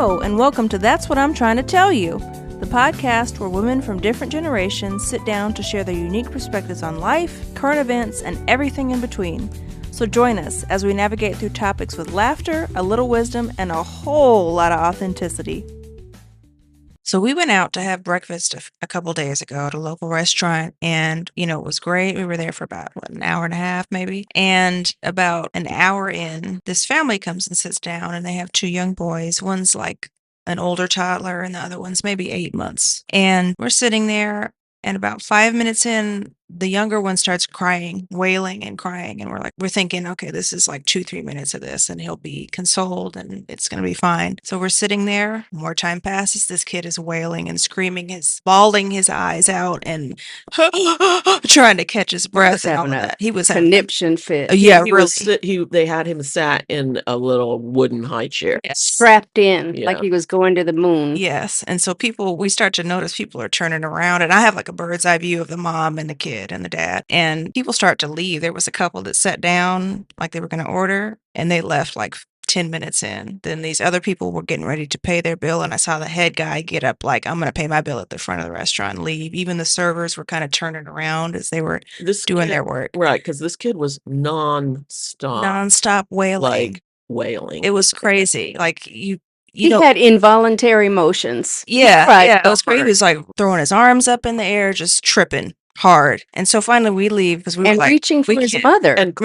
Hello, and welcome to That's What I'm Trying to Tell You, the podcast where women from different generations sit down to share their unique perspectives on life, current events, and everything in between. So join us as we navigate through topics with laughter, a little wisdom, and a whole lot of authenticity. So we went out to have breakfast a couple days ago at a local restaurant, and, it was great. We were there for about, an hour and a half maybe. And about an hour in, this family comes and sits down, and they have two young boys. One's like an older toddler, and the other one's maybe 8 months. And we're sitting there, and about 5 minutes in, the younger one starts crying, wailing and crying. And we're thinking, okay, this is like 2-3 minutes of this and he'll be consoled and it's going to be fine. So we're sitting there. More time passes. This kid is wailing and screaming, bawling his eyes out and trying to catch his breath and all of that. He was having conniption fit. Yeah, He really. they had him sat in a little wooden high chair. Yes. Strapped in Yeah. like he was going to the moon. Yes. And so we start to notice people are turning around, and I have like a bird's eye view of the mom and the kid and the dad, and people start to leave. There was a couple that sat down like they were going to order, and they left like 10 minutes in. Then these other people were getting ready to pay their bill, and I saw the head guy get up like, I'm going to pay my bill at the front of the restaurant and leave. Even the servers were kind of turning around as they were doing their work. Right, because this kid was nonstop wailing. Like wailing. It was crazy. Like he had involuntary motions. Yeah, right. Yeah, it was crazy. He was like throwing his arms up in the air, just tripping hard. And so finally we leave because we were like, reaching for his mother. And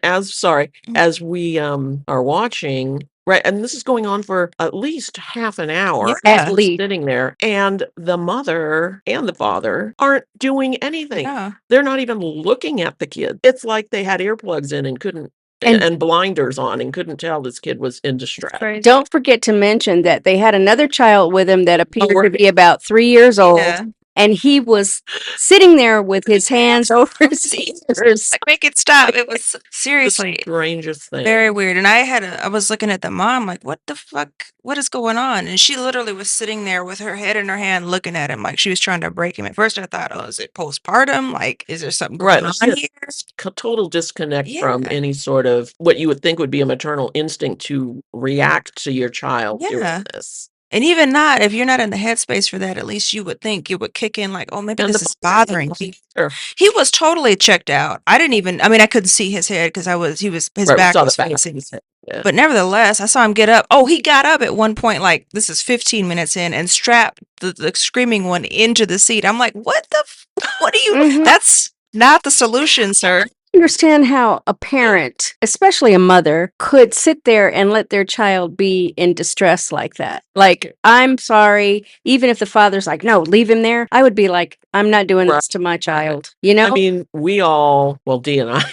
as we are watching, right, and this is going on for at least half an hour. At least sitting there, and the mother and the father aren't doing anything. Yeah. They're not even looking at the kid. It's like they had earplugs in and couldn't. And blinders on and couldn't tell this kid was in distress. Don't forget to mention that they had another child with him that appeared to be about 3 years old. Yeah. And he was sitting there with his hands over his ears. Like, make it stop. It was seriously the strangest thing. Very weird. And I was looking at the mom like, what the fuck? What is going on? And she literally was sitting there with her head in her hand looking at him like she was trying to break him. At first I thought, is it postpartum? Like, is there something going on here? Total disconnect from any sort of what you would think would be a maternal instinct to react to your child doing this. And even not, if you're not in the headspace for that, at least you would think it would kick in like, oh, maybe this is bothering me. He was totally checked out. I couldn't see his head because his back was facing. Yeah. But nevertheless, I saw him get up. Oh, he got up at one point, like this is 15 minutes in, and strapped the screaming one into the seat. I'm like, what are you, that's not the solution, sir. Understand how a parent, especially a mother, could sit there and let their child be in distress like that. Like, I'm sorry, even if the father's like, no, leave him there, I would be like, I'm not doing this to my child. You know? I mean, we all, Dee and I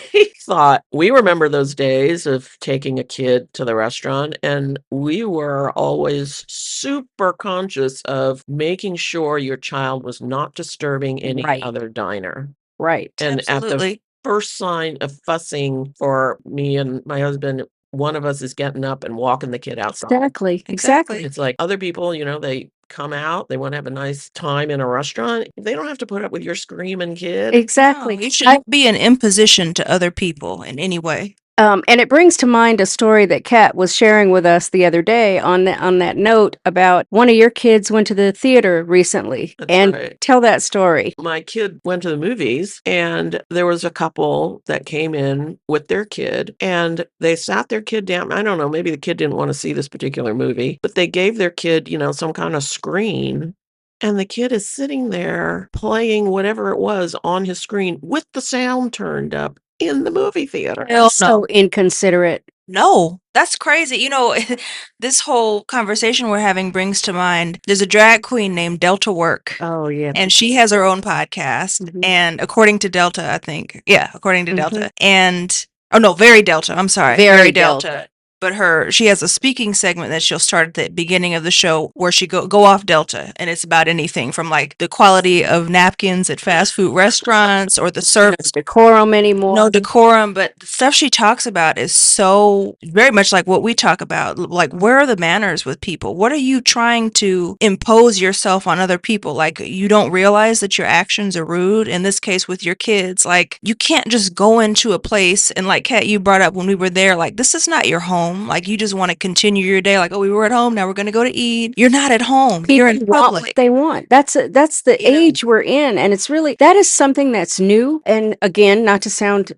thought, we remember those days of taking a kid to the restaurant, and we were always super conscious of making sure your child was not disturbing any other diner. Right. And absolutely. At the first sign of fussing for me and my husband, one of us is getting up and walking the kid outside. Exactly. It's like other people, they come out, they want to have a nice time in a restaurant. They don't have to put up with your screaming kid. Exactly. No, you shouldn't be an imposition to other people in any way. And it brings to mind a story that Kat was sharing with us the other day on that note about one of your kids went to the theater recently. That's right. Tell that story. My kid went to the movies, and there was a couple that came in with their kid, and they sat their kid down. I don't know, maybe the kid didn't want to see this particular movie, but they gave their kid, some kind of screen. And the kid is sitting there playing whatever it was on his screen with the sound turned up in the movie theater. So inconsiderate. No, that's crazy. This whole conversation we're having brings to mind, there's a drag queen named Delta Work. Oh, yeah. And she has her own podcast. Mm-hmm. And according to Delta, I think. Yeah, according to Delta. And, Very Delta. I'm sorry. Very Delta. But she has a speaking segment that she'll start at the beginning of the show where she go off Delta, and it's about anything from like the quality of napkins at fast food restaurants or the service. No decorum anymore. No decorum, but the stuff she talks about is so very much like what we talk about. Like, where are the manners with people? What are you trying to impose yourself on other people? Like, you don't realize that your actions are rude. In this case with your kids, like, you can't just go into a place and like Kat, you brought up when we were there, like, this is not your home. home. Like you just want to continue your day. Like, oh, we were at home. Now we're going to go to eat. You're not at home. You're in People want what public. they want. That's the You know? age we're in, and it's really that is something that's new. And again, not to sound,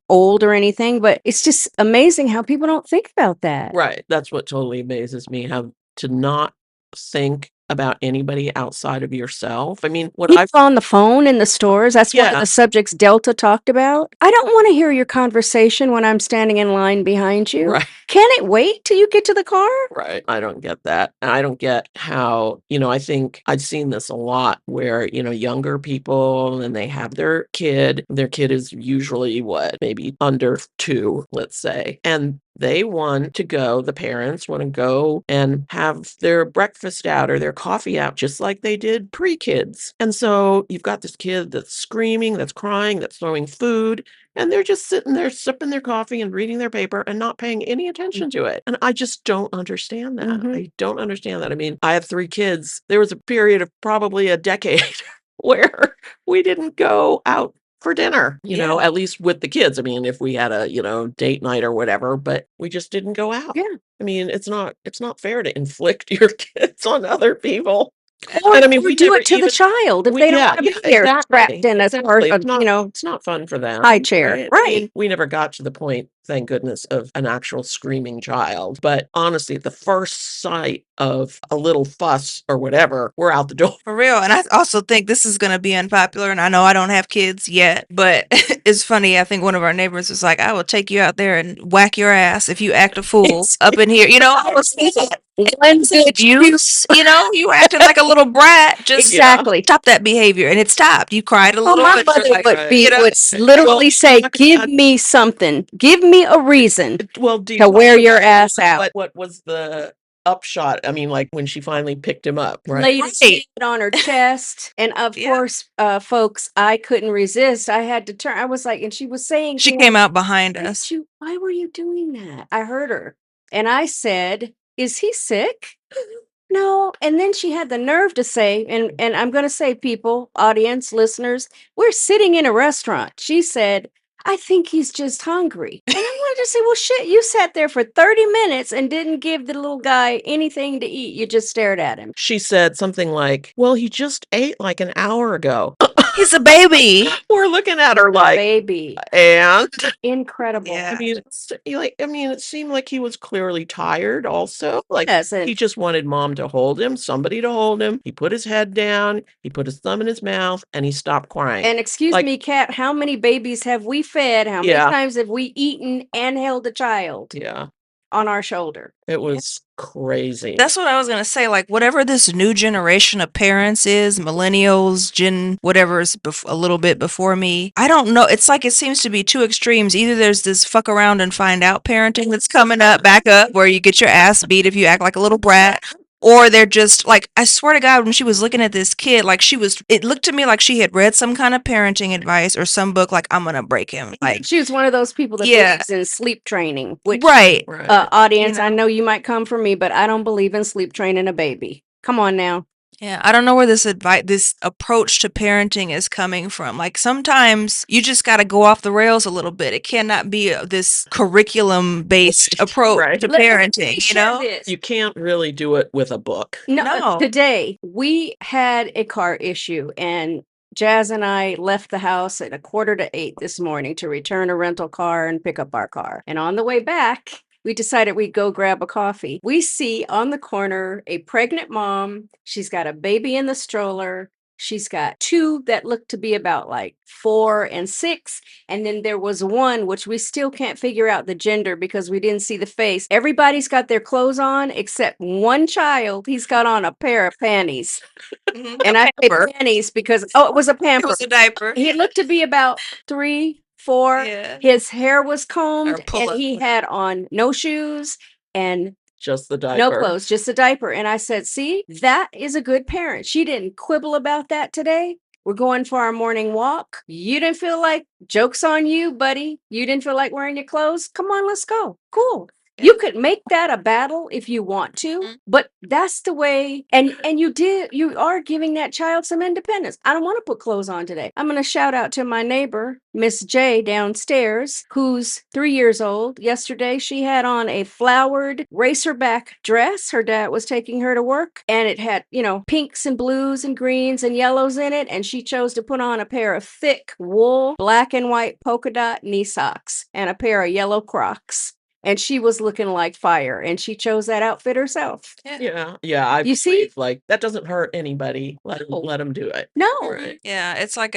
old or anything, but it's just amazing how people don't think about that. Right. That's what totally amazes me, how to not think about anybody outside of yourself. I mean, what People I've on the phone in the stores, that's one of Yeah. the subjects Delta talked about. I don't want to hear your conversation when I'm standing in line behind you. Right. Can it wait till you get to the car? Right. I don't get that. And I don't get how, I think I've seen this a lot where, younger people and they have their kid. Their kid is usually what, maybe under 2, let's say. And they want to go, the parents want to go and have their breakfast out or their coffee out just like they did pre-kids. And so you've got this kid that's screaming, that's crying, that's throwing food, and they're just sitting there sipping their coffee and reading their paper and not paying any attention to it. And I just don't understand that. Mhm. I don't understand that. I mean, I have 3 kids. There was a period of probably a decade where we didn't go out for dinner, Yeah. at least with the kids. I mean, if we had a, date night or whatever, but we just didn't go out. Yeah. I mean, it's not fair to inflict your kids on other people. Or, And I mean, or we do never it to the even child if we they don't yeah, want to yeah, be there exactly. strapped in a Exactly. car, It's not fun for them. high chair. Right? I Right. mean, we never got to the point, thank goodness, of an actual screaming child. But honestly, the first sight of a little fuss or whatever, we're out the door. For real. And I also think this is going to be unpopular. And I know I don't have kids yet, but it's funny. I think one of our neighbors was like, I will take you out there and whack your ass if you act a fool up in here. I was thinking, one good use, you were acting like a little brat. Just Exactly. stop that behavior. And it stopped. You cried a Well, little my bit. mother Like, would literally say, talk "Give about- me something. Give me a reason Well, do you to wear talk your about ass out." what was the upshot? I mean, like when she finally picked him up, right? Laid Right. his head on her chest, and of Yeah. course, folks, I couldn't resist. I had to turn. I was like, and she was saying, She to came him, out behind us. Why were you doing that?" I heard her, and I said, "Is he sick?" No. And then she had the nerve to say, and I'm going to say, people, audience, listeners, we're sitting in a restaurant. She said, "I think he's just hungry." And I wanted to say, well, shit, you sat there for 30 minutes and didn't give the little guy anything to eat. You just stared at him. She said something like, well, he just ate like an hour ago. He's a baby. We're looking at her like, Baby. and Incredible. Yeah. I mean, it seemed like he was clearly tired also. Like Yes, and- he just wanted mom to hold him, somebody to hold him. He put his head down, he put his thumb in his mouth, and he stopped crying. And excuse Like- me, Kat, how many babies have we fed? How many Yeah. times have we eaten and held a child Yeah, on our shoulder? it was crazy. That's what I was gonna say. Like, whatever this new generation of parents is, millennials, Gen, whatever is a little bit before me. I don't know. It's like it seems to be two extremes. Either there's this fuck around and find out parenting that's coming back up, where you get your ass beat if you act like a little brat. Or they're just like, I swear to God, when she was looking at this kid, like it looked to me like she had read some kind of parenting advice or some book, like, I'm gonna break him. Like, She was one of those people that Yeah. believes in sleep training, which right. Right. audience, You know? I know you might come for me, but I don't believe in sleep training a baby. Come on now. Yeah, I don't know where this approach to parenting is coming from. Like sometimes you just got to go off the rails a little bit. It cannot be this curriculum-based approach Right. to Let me parenting, share this. You can't really do it with a book. No. Today we had a car issue, and Jazz and I left the house at 7:45 this morning to return a rental car and pick up our car. And on the way back, we decided we'd go grab a coffee. We see on the corner a pregnant mom. She's got a baby in the stroller. She's got 2 that look to be about like 4 and 6. And then there was one, which we still can't figure out the gender because we didn't see the face. Everybody's got their clothes on except one child. He's got on a pair of panties. And I say panties because, it was a It pamper. was a diaper. He looked to be about 3, 4. Yeah. His hair was combed, Or pull and up. he had on no shoes and Just the diaper. no clothes, just a diaper. And I said, see, that is a good parent. She didn't quibble about that today. We're going for our morning walk. You didn't feel like, joke's on you, buddy. You didn't feel like wearing your clothes. Come on, let's go. Cool. You could make that a battle if you want to, but that's the way. And you are giving that child some independence. I don't want to put clothes on today. I'm going to shout out to my neighbor, Miss J downstairs, who's 3 years old. Yesterday, she had on a flowered racerback dress. Her dad was taking her to work, and it had, pinks and blues and greens and yellows in it. And she chose to put on a pair of thick wool, black and white polka dot knee socks and a pair of yellow Crocs. And she was looking like fire, and she chose that outfit herself. Yeah. I You see? believe, like, that doesn't hurt anybody. Let them do it. No. Right. Yeah, it's like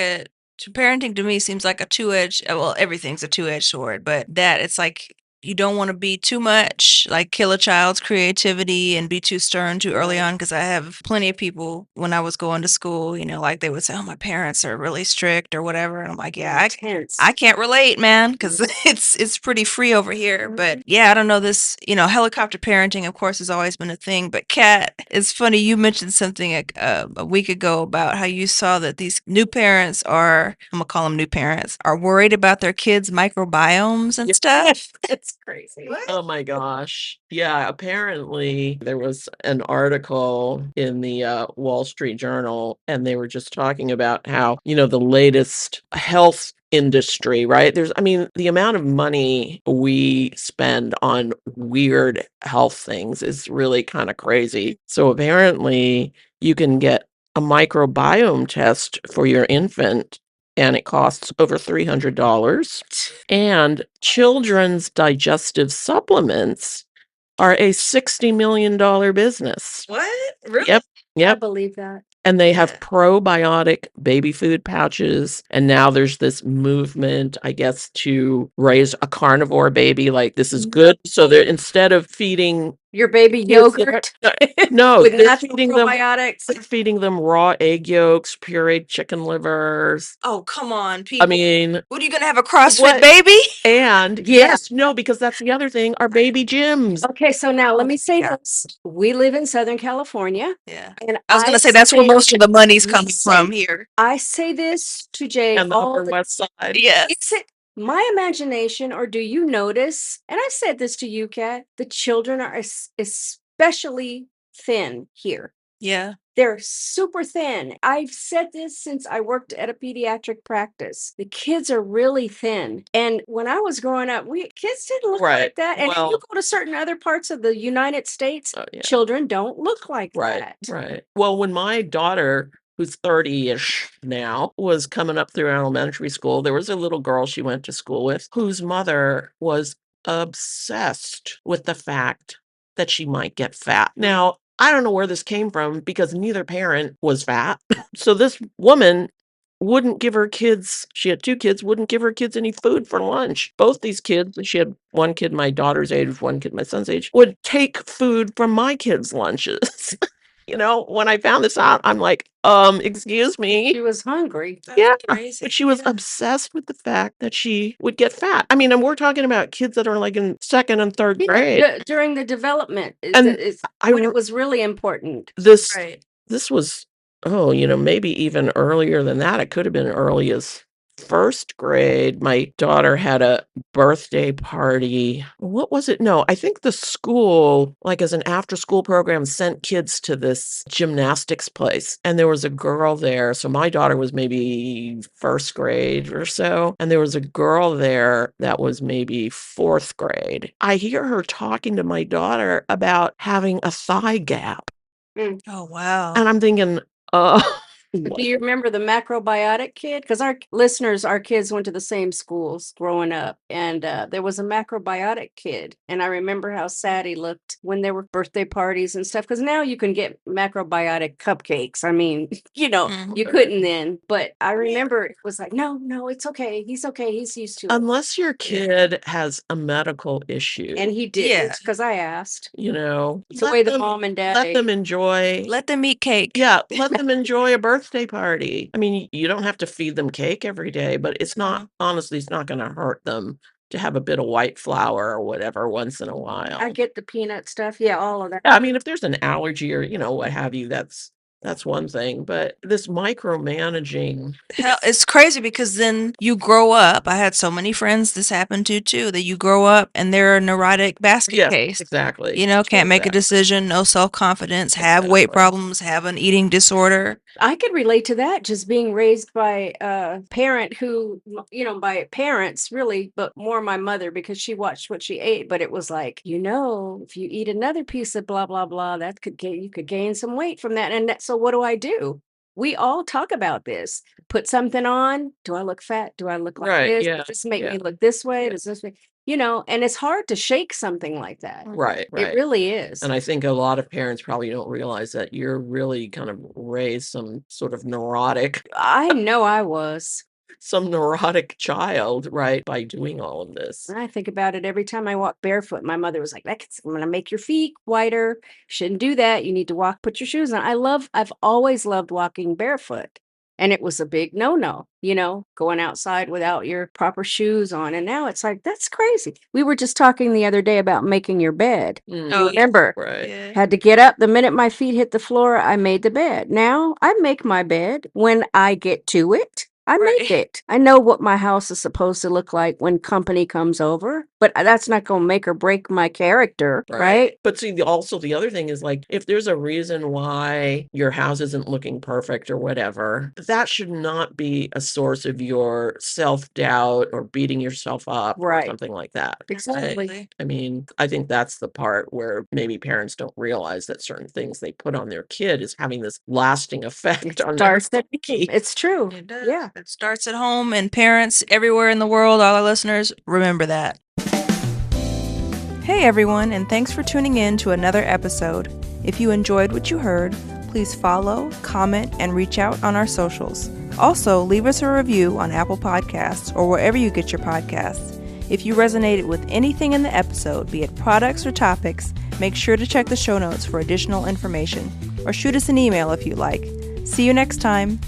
parenting to me seems like a two-edged, well, everything's a two-edged sword, but it's like you don't want to be too much, like kill a child's creativity and be too stern too early on. Because I have plenty of people when I was going to school, like they would say, "Oh, my parents are really strict" or whatever, and I'm like, "Yeah, I can't relate, man, because it's pretty free over here." But yeah, I don't know, this helicopter parenting, of course, has always been a thing. But Kat, it's funny you mentioned something a week ago about how you saw that these new parents I'm gonna call them new parents, are worried about their kids' microbiomes and stuff. It's crazy. Oh my gosh. Yeah, apparently there was an article in the Wall Street Journal, and they were just talking about how, the latest health industry, right? The amount of money we spend on weird health things is really kind of crazy. So apparently you can get a microbiome test for your infant, and it costs over $300. And children's digestive supplements are a $60 million business. What? Really? Yep. I believe that. And they have probiotic baby food pouches. And now there's this movement, I guess, to raise a carnivore baby. Like, this is good. So they're, instead of feeding Your baby yogurt no, with they're natural feeding them probiotics. they're feeding them raw egg yolks, pureed chicken livers. Oh, come on, people. I mean, what are you gonna have, a CrossFit what- baby? and yes, no, because that's the other thing, our baby gyms. Okay, so now let me say this. We live in Southern California. Yeah. And I was gonna say that's where most of the money's coming from here. I say this to Jay And the all Upper the West Side. Yes. Is it my imagination, or do you notice, and I said this to you, Kat, the children are especially thin here. Yeah. They're super thin. I've said this since I worked at a pediatric practice. The kids are really thin. And when I was growing up, kids didn't look Right. like that. And if Well- you go to certain other parts of the United States, Oh, yeah. children don't look like that. Right. Well, when my daughter, who's 30-ish now, was coming up through elementary school, there was a little girl she went to school with whose mother was obsessed with the fact that she might get fat. Now, I don't know where this came from, because neither parent was fat. So this woman wouldn't give her kids, she had 2 kids, wouldn't give her kids any food for lunch. Both these kids, she had one kid my daughter's age, one kid my son's age, would take food from my kids' lunches. When I found this out, I'm like, excuse me. She was hungry. That's crazy. But she was obsessed with the fact that she would get fat. And we're talking about kids that are like in 2nd and 3rd grade. During the development And is when it was really important. This Right. this was, maybe even earlier than that. It could have been early as 1st grade. My daughter had a birthday party. What was it? No, I think the school, like as an after school program, sent kids to this gymnastics place. And there was a girl there. So my daughter was maybe 1st grade or so. And there was a girl there that was maybe 4th grade. I hear her talking to my daughter about having a thigh gap. Oh, wow. And I'm thinking, Do you remember the macrobiotic kid? Because our kids went to the same schools growing up. And there was a macrobiotic kid. And I remember how sad he looked when there were birthday parties and stuff. Because now you can get macrobiotic cupcakes. You couldn't then. But I remember it was like, no, it's okay. He's okay. He's used to it. unless your kid has a medical issue, And he did Yeah. because I asked. it's The way the mom and dad let ate. them enjoy. Let them eat cake. Yeah, let them enjoy a birthday party. You don't have to feed them cake every day, but it's not, honestly, it's not going to hurt them to have a bit of white flour or whatever once in a while. I get the peanut stuff. Yeah, all of that. Yeah, if there's an allergy or, what have you, that's That's one thing, but this micromanaging. Hell, it's crazy because then you grow up. I had so many friends this happened to too, that you grow up and they're a neurotic basket Yes, case. exactly. You know, can't make a Exactly. decision, no self-confidence, have weight Exactly. problems, have an eating disorder. I could relate to that, just being raised by a parent who, by parents really, but more my mother because she watched what she ate. But it was like, if you eat another piece of blah, blah, blah, you could gain some weight from that. And so what do? We all talk about this. Put something on. Do I look fat? Do I look like Right, this? yeah, Does this make yeah. me look this way? Yeah. Does this make, and it's hard to shake something like that. Right, It right. really is. And I think a lot of parents probably don't realize that you're really kind of raised some sort of neurotic I know I was. child, right, by doing all of this. I think about it every time I walk barefoot. My mother was like, "That's going to make your feet whiter. Shouldn't do that. You need to put your shoes on." I've always loved walking barefoot. And it was a big no, going outside without your proper shoes on. And now it's like, that's crazy. We were just talking the other day about making your bed. Mm, Oh, yeah. Remember, right. Yeah. had to get up the minute my feet hit the floor. I made the bed. Now I make my bed when I get to it. I make Right. it. I know what my house is supposed to look like when company comes over, but that's not going to make or break my character, right? But see, also the other thing is like, if there's a reason why your house isn't looking perfect or whatever, that should not be a source of your self-doubt or beating yourself up or Right. something like that. Exactly. I mean, I think that's the part where maybe parents don't realize that certain things they put on their kid is having this lasting effect on their Starts at psyche. It's true. It does. Yeah. It starts at home, and parents everywhere in the world, all our listeners, remember that. Hey everyone, and thanks for tuning in to another episode. If you enjoyed what you heard, please follow, comment, and reach out on our socials. Also, leave us a review on Apple Podcasts or wherever you get your podcasts. If you resonated with anything in the episode, be it products or topics, make sure to check the show notes for additional information, or shoot us an email if you like. See you next time.